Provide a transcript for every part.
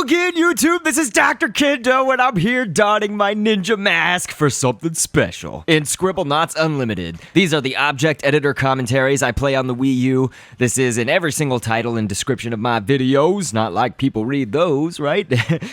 again, YouTube. This is Dr. Kendo, and I'm here donning my ninja mask for something special in Scribblenauts Unlimited. These are the object editor commentaries I play on the Wii U. This is in every single title and description of my videos. Not like people read those, right?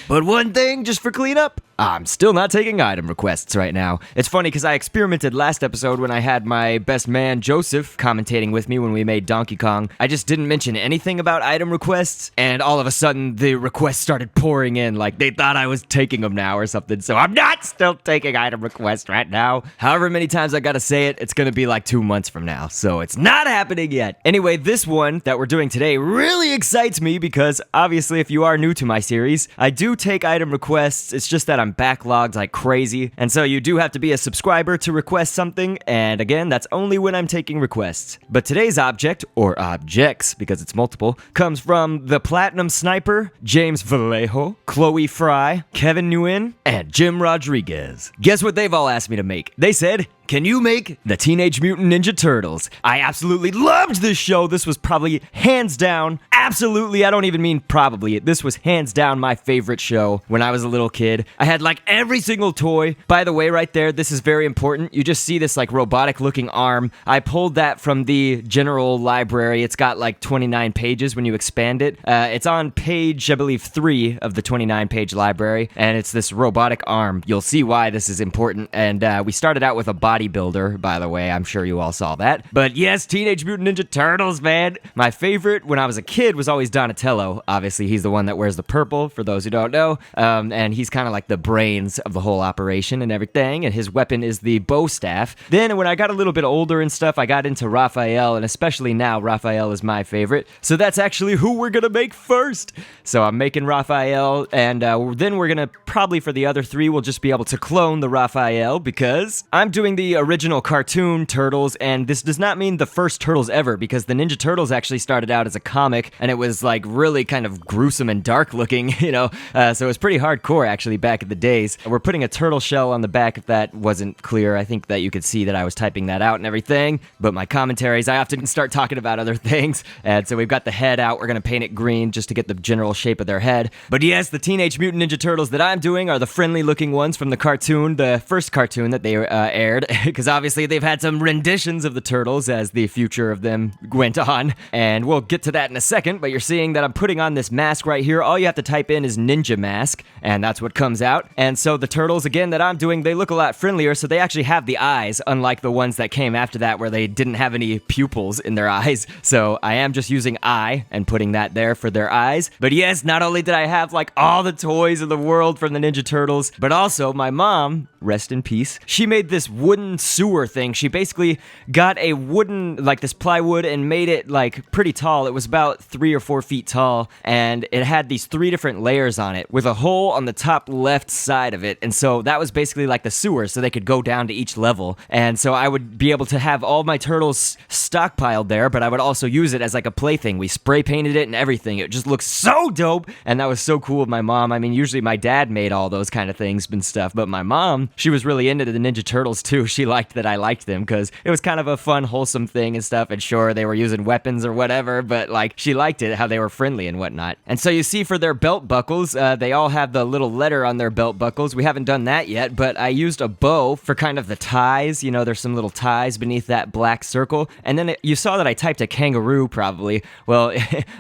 But one thing, just for cleanup, I'm still not taking item requests right now. It's funny because I experimented last episode when I had my best man Joseph commentating with me when we made Donkey Kong. I just didn't mention anything about item requests, and all of a sudden the requests started pouring in like they thought I was taking them now or something, so I'm not still taking item requests right now. However many times I gotta say it, it's gonna be like 2 months from now, so it's not happening yet. Anyway, this one that we're doing today really excites me because obviously if you are new to my series, I do take item requests. It's just that I'm backlogged like crazy, and so you do have to be a subscriber to request something, and again, that's only when I'm taking requests. But today's object, or objects because it's multiple, comes from the Platinum Sniper, James Vallejo, Chloe Fry, Kevin Nguyen, and Jim Rodriguez. Guess what they've all asked me to make? They said, can you make the Teenage Mutant Ninja Turtles? I absolutely loved this show. This was probably hands down, absolutely, I don't even mean probably, this was hands down my favorite show when I was a little kid. I had like every single toy. By the way, right there, this is very important. You just see this like robotic looking arm. I pulled that from the general library. It's got like 29 pages when you expand it. It's on page, I believe, 3 of the 29 page library, and it's this robotic arm. You'll see why this is important, and we started out with a bodybuilder, by the way. I'm sure you all saw that. But yes, Teenage Mutant Ninja Turtles, man. My favorite when I was a kid was always Donatello. Obviously, he's the one that wears the purple, for those who don't know. And he's kind of like the brains of the whole operation and everything, and his weapon is the bow staff. Then when I got a little bit older and stuff, I got into Raphael, and especially now, Raphael is my favorite. So that's actually who we're gonna make first. So I'm making Raphael, and then we're gonna, probably for the other 3, we'll just be able to clone the Raphael, because I'm doing the original cartoon Turtles, and this does not mean the first Turtles ever, because the Ninja Turtles actually started out as a comic, and it was like really kind of gruesome and dark looking, you know, so it was pretty hardcore actually back in the days. We're putting a turtle shell on the back if that wasn't clear. I think that you could see that I was typing that out and everything, but my commentaries, I often start talking about other things, and so we've got the head out. We're gonna paint it green just to get the general shape of their head. But yes, the Teenage Mutant Ninja Turtles that I'm doing are the friendly looking ones from the cartoon, the first cartoon that they aired, because obviously they've had some renditions of the Turtles as the future of them went on, and we'll get to that in a second. But you're seeing that I'm putting on this mask right here. All you have to type in is ninja mask, and that's what comes out. And so the Turtles, again, that I'm doing, they look a lot friendlier, so they actually have the eyes, unlike the ones that came after that where they didn't have any pupils in their eyes. So I am just using eye and putting that there for their eyes. But yes, not only did I have like all the toys in the world from the Ninja Turtles, but also my mom, rest in peace, she made this wooden sewer thing. She basically got a wooden, like this plywood, and made it like pretty tall. It was about 3 or 4 feet tall, and it had these 3 different layers on it with a hole on the top left side of it. And so that was basically like the sewer, so they could go down to each level. And so I would be able to have all my turtles stockpiled there, but I would also use it as like a plaything. We spray painted it and everything. It just looks so dope, and that was so cool of my mom. I mean, usually my dad made all those kind of things and stuff, but my mom, she was really into the Ninja Turtles too. She liked that I liked them because it was kind of a fun, wholesome thing and stuff, and sure, they were using weapons or whatever, but like, she liked it, how they were friendly and whatnot. And so you see for their belt buckles, they all have the little letter on their belt buckles. We haven't done that yet, but I used a bow for kind of the ties. You know, there's some little ties beneath that black circle. And then you saw that I typed a kangaroo, probably. Well,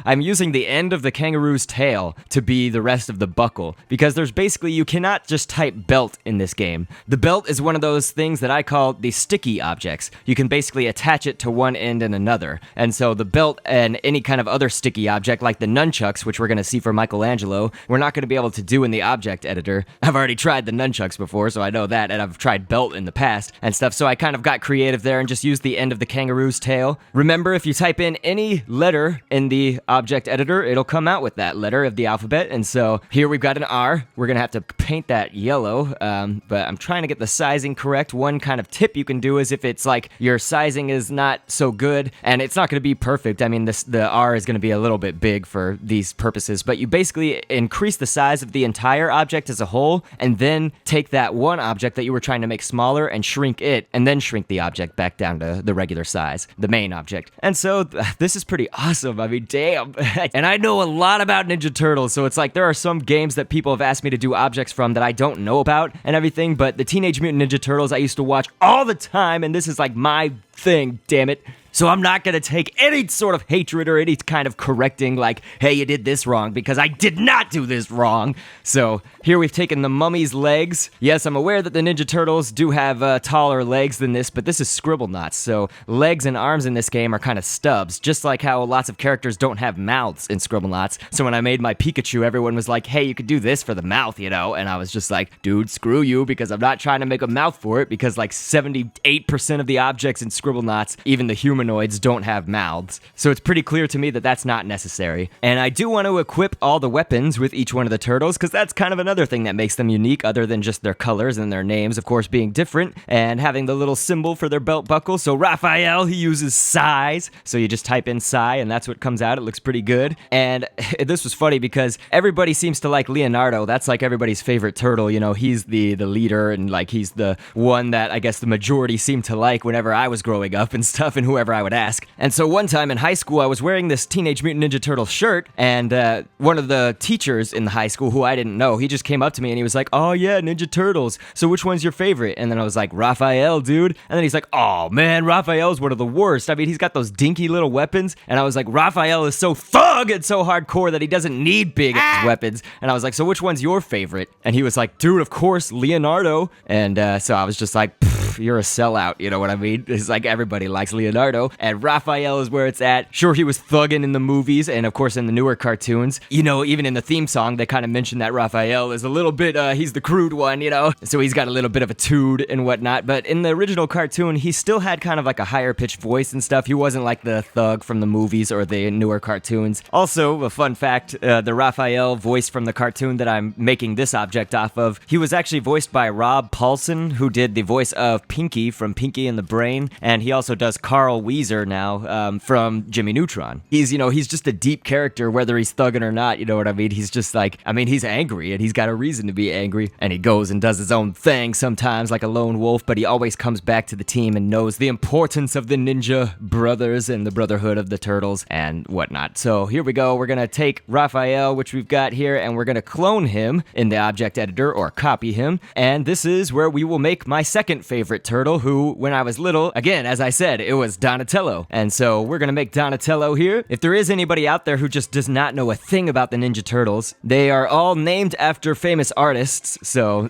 I'm using the end of the kangaroo's tail to be the rest of the buckle, because there's basically, you cannot just type belt in this game. The belt is one of those things that I call the sticky objects. You can basically attach it to one end and another. And so the belt and any kind of other sticky object, like the nunchucks, which we're going to see for Michelangelo, we're not going to be able to do in the object editor. I've already tried the nunchucks before, so I know that, and I've tried belt in the past and stuff, so I kind of got creative there and just used the end of the kangaroo's tail. Remember, if you type in any letter in the object editor, it'll come out with that letter of the alphabet, and so here we've got an R. We're going gonna have to paint that yellow, but I'm trying to get the sizing correct. One kind of tip you can do is if it's like your sizing is not so good, and it's not gonna be perfect. I mean, the R is gonna be a little bit big for these purposes, but you basically increase the size of the entire object as a whole, and then take that one object that you were trying to make smaller and shrink it, and then shrink the object back down to the regular size, the main object. And so this is pretty awesome. I mean, damn. And I know a lot about Ninja Turtles, so it's like there are some games that people have asked me to do objects from that I don't know about and everything, but the Teenage Mutant Ninja Turtles I used to watch all the time, and this is like my thing, damn it. So I'm not gonna take any sort of hatred or any kind of correcting like, hey, you did this wrong, because I did not do this wrong. So here we've taken the mummy's legs. Yes, I'm aware that the Ninja Turtles do have taller legs than this, but this is Scribblenauts, so legs and arms in this game are kind of stubs, just like how lots of characters don't have mouths in Scribblenauts. So when I made my Pikachu, everyone was like, hey, you could do this for the mouth, you know? And I was just like, dude, screw you, because I'm not trying to make a mouth for it, because like 78% of the objects in Scribblenauts, even the humanoids, don't have mouths. So it's pretty clear to me that that's not necessary. And I do want to equip all the weapons with each one of the turtles, because that's kind of another thing that makes them unique, other than just their colors and their names, of course, being different, and having the little symbol for their belt buckle. So Raphael, he uses size. So you just type in Psy, and that's what comes out. It looks pretty good. And this was funny because everybody seems to like Leonardo. That's like everybody's favorite turtle. You know, he's the leader, and like he's the one that I guess the majority seemed to like whenever I was growing up and stuff, and whoever I would ask. And so one time in high school, I was wearing this Teenage Mutant Ninja Turtle shirt, and one of the teachers in the high school, who I didn't know, he just came up to me and he was like, oh yeah, Ninja Turtles. So which one's your favorite? And then I was like, Raphael, dude. And then he's like, oh man, Raphael's one of the worst. I mean, he's got those dinky little weapons. And I was like, Raphael is so thug and so hardcore that he doesn't need big ass weapons. And I was like, so which one's your favorite? And he was like, dude, of course, Leonardo. And so I was just like, you're a sellout, you know what I mean? It's like everybody likes Leonardo, and Raphael is where it's at. Sure, he was thugging in the movies, and of course in the newer cartoons. You know, even in the theme song, they kind of mention that Raphael is a little bit, he's the crude one, you know? So he's got a little bit of a tood and whatnot, but in the original cartoon, he still had kind of like a higher pitched voice and stuff. He wasn't like the thug from the movies or the newer cartoons. Also, a fun fact, the Raphael voice from the cartoon that I'm making this object off of, he was actually voiced by Rob Paulson, who did the voice of Pinky from Pinky and the Brain, and he also does Carl Weezer now from Jimmy Neutron. He's just a deep character, whether he's thugging or not, you know what I mean? He's just like, I mean, he's angry, and he's got a reason to be angry, and he goes and does his own thing sometimes like a lone wolf, but he always comes back to the team and knows the importance of the Ninja Brothers and the Brotherhood of the Turtles and whatnot. So here we go. We're gonna take Raphael, which we've got here, and we're gonna clone him in the object editor, or copy him, and this is where we will make my second favorite turtle, who, when I was little, again, as I said, it was Donatello. And so we're gonna make Donatello here. If there is anybody out there who just does not know a thing about the Ninja Turtles, they are all named after famous artists. So,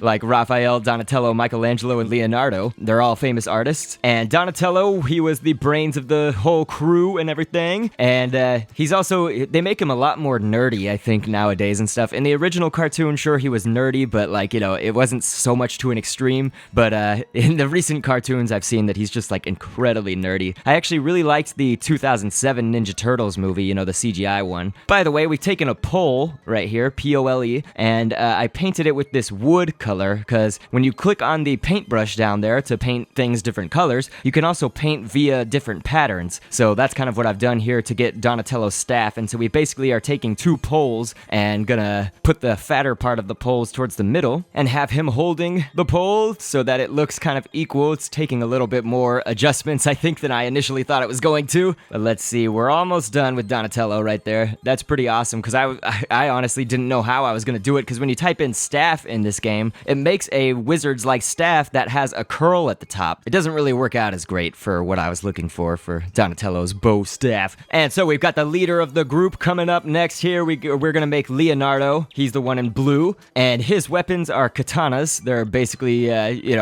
like Raphael, Donatello, Michelangelo, and Leonardo. They're all famous artists. And Donatello, he was the brains of the whole crew and everything. And he's also, they make him a lot more nerdy, I think, nowadays and stuff. In the original cartoon, sure, he was nerdy, but like, it wasn't so much to an extreme. But in the recent cartoons, I've seen that he's just like incredibly nerdy. I actually really liked the 2007 Ninja Turtles movie, the CGI one. By the way, we've taken a pole right here, P-O-L-E, and I painted it with this wood color, because when you click on the paintbrush down there to paint things different colors, you can also paint via different patterns. So that's kind of what I've done here to get Donatello's staff, and so we basically are taking two poles and gonna put the fatter part of the poles towards the middle and have him holding the pole so that it looks kind of equal. It's taking a little bit more adjustments, I think, than I initially thought it was going to. But let's see, we're almost done with Donatello right there. That's pretty awesome, because I honestly didn't know how I was going to do it, because when you type in staff in this game, it makes a wizard's-like staff that has a curl at the top. It doesn't really work out as great for what I was looking for Donatello's bow staff. And so we've got the leader of the group coming up next here. We're going to make Leonardo. He's the one in blue, and his weapons are katanas. They're basically,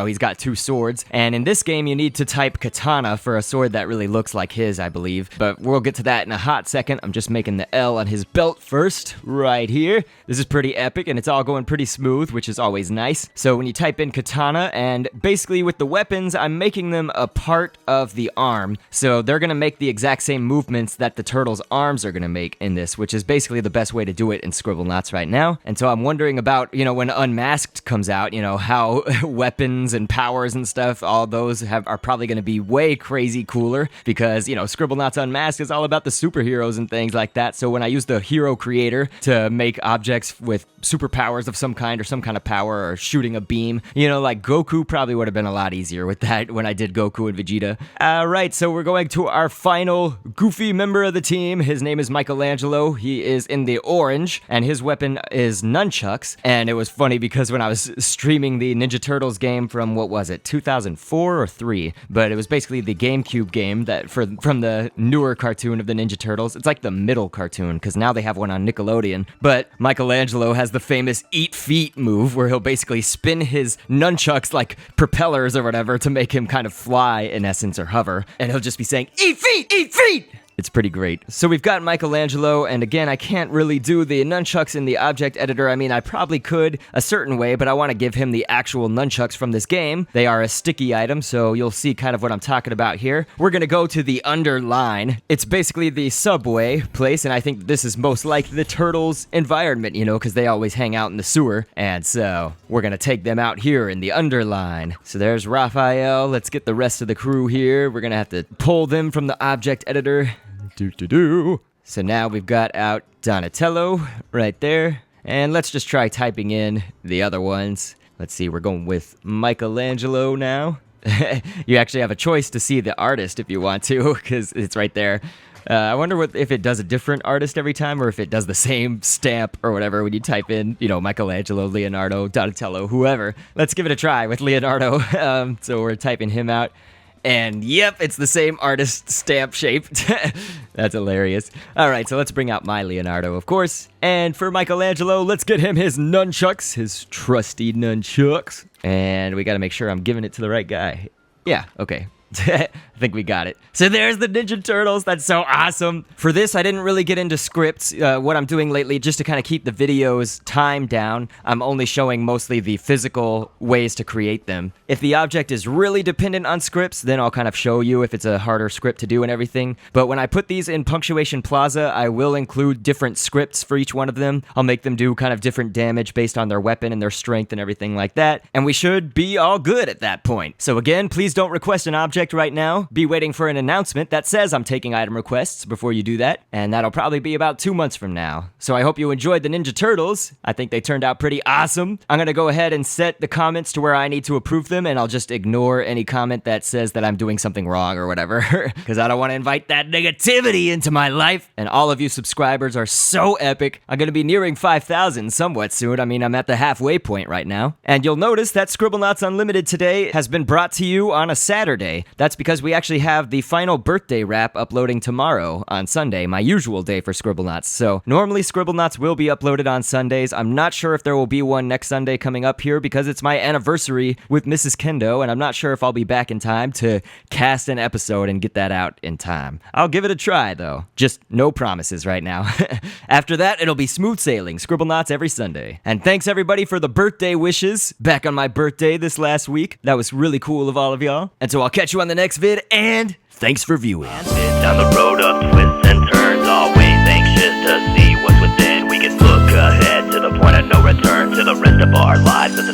know, he's got 2 swords. And in this game, you need to type katana for a sword that really looks like his, I believe. But we'll get to that in a hot second. I'm just making the L on his belt first, right here. This is pretty epic, and it's all going pretty smooth, which is always nice. So when you type in katana, and basically with the weapons, I'm making them a part of the arm. So they're going to make the exact same movements that the turtle's arms are going to make in this, which is basically the best way to do it in Scribblenauts right now. And so I'm wondering about, you know, when Unmasked comes out, you know, how weapons and powers and stuff, all those are probably going to be way crazy cooler because, you know, Scribblenauts Unmasked is all about the superheroes and things like that. So when I use the hero creator to make objects with superpowers of some kind or some kind of power or shooting a beam, you know, like Goku probably would have been a lot easier with that when I did Goku and Vegeta. Alright, so we're going to our final goofy member of the team. His name is Michelangelo. He is in the orange, and his weapon is nunchucks. And it was funny because when I was streaming the Ninja Turtles game from, what was it, 2004 or 3? But it was basically the GameCube game that from the newer cartoon of the Ninja Turtles. It's like the middle cartoon, because now they have one on Nickelodeon. But Michelangelo has the famous eat feet move, where he'll basically spin his nunchucks like propellers or whatever to make him kind of fly, in essence, or hover. And he'll just be saying, "Eat feet! Eat feet!" It's pretty great. So we've got Michelangelo, and again, I can't really do the nunchucks in the object editor. I mean, I probably could a certain way, but I want to give him the actual nunchucks from this game. They are a sticky item, so you'll see kind of what I'm talking about here. We're going to go to the underline. It's basically the subway place, and I think this is most like the Turtles' environment, you know, because they always hang out in the sewer. And so we're going to take them out here in the underline. So there's Raphael. Let's get the rest of the crew here. We're going to have to pull them from the object editor. So now we've got out Donatello right there. And let's just try typing in the other ones. Let's see, we're going with Michelangelo now. You actually have a choice to see the artist if you want to, because it's right there. I wonder if it does a different artist every time, or if it does the same stamp or whatever when you type in, you know, Michelangelo, Leonardo, Donatello, whoever. Let's give it a try with Leonardo. So we're typing him out. And yep, it's the same artist stamp shape. That's hilarious. All right, so let's bring out my Leonardo, of course. And for Michelangelo, let's get him his nunchucks, his trusty nunchucks. And we got to make sure I'm giving it to the right guy. Yeah, okay. I think we got it. So there's the Ninja Turtles. That's so awesome. For this, I didn't really get into scripts. What I'm doing lately, just to kind of keep the videos time down, I'm only showing mostly the physical ways to create them. If the object is really dependent on scripts, then I'll kind of show you if it's a harder script to do and everything. But when I put these in Punctuation Plaza, I will include different scripts for each one of them. I'll make them do kind of different damage based on their weapon and their strength and everything like that. And we should be all good at that point. So again, please don't request an object right now. Be waiting for an announcement that says I'm taking item requests before you do that, and that'll probably be about 2 months from now. So I hope you enjoyed the Ninja Turtles. I think they turned out pretty awesome. I'm gonna go ahead and set the comments to where I need to approve them, and I'll just ignore any comment that says that I'm doing something wrong or whatever, because I don't want to invite that negativity into my life. And all of you subscribers are so epic. I'm gonna be nearing 5,000 somewhat soon. I mean, I'm at the halfway point right now. And you'll notice that Scribblenauts Unlimited today has been brought to you on a Saturday. That's because we actually have the final birthday wrap uploading tomorrow on Sunday, my usual day for Scribblenauts. So normally Scribblenauts will be uploaded on Sundays. I'm not sure if there will be one next Sunday coming up here because it's my anniversary with Mrs. Kendo, and I'm not sure if I'll be back in time to cast an episode and get that out in time. I'll give it a try though. Just no promises right now. After that, it'll be smooth sailing, Scribblenauts every Sunday. And thanks everybody for the birthday wishes back on my birthday this last week. That was really cool of all of y'all. And so I'll catch you on the next vid, and thanks for viewing. Down the road of twists and turns, always anxious to see what's within. We can look ahead to the point of no return, to the rest of our lives as a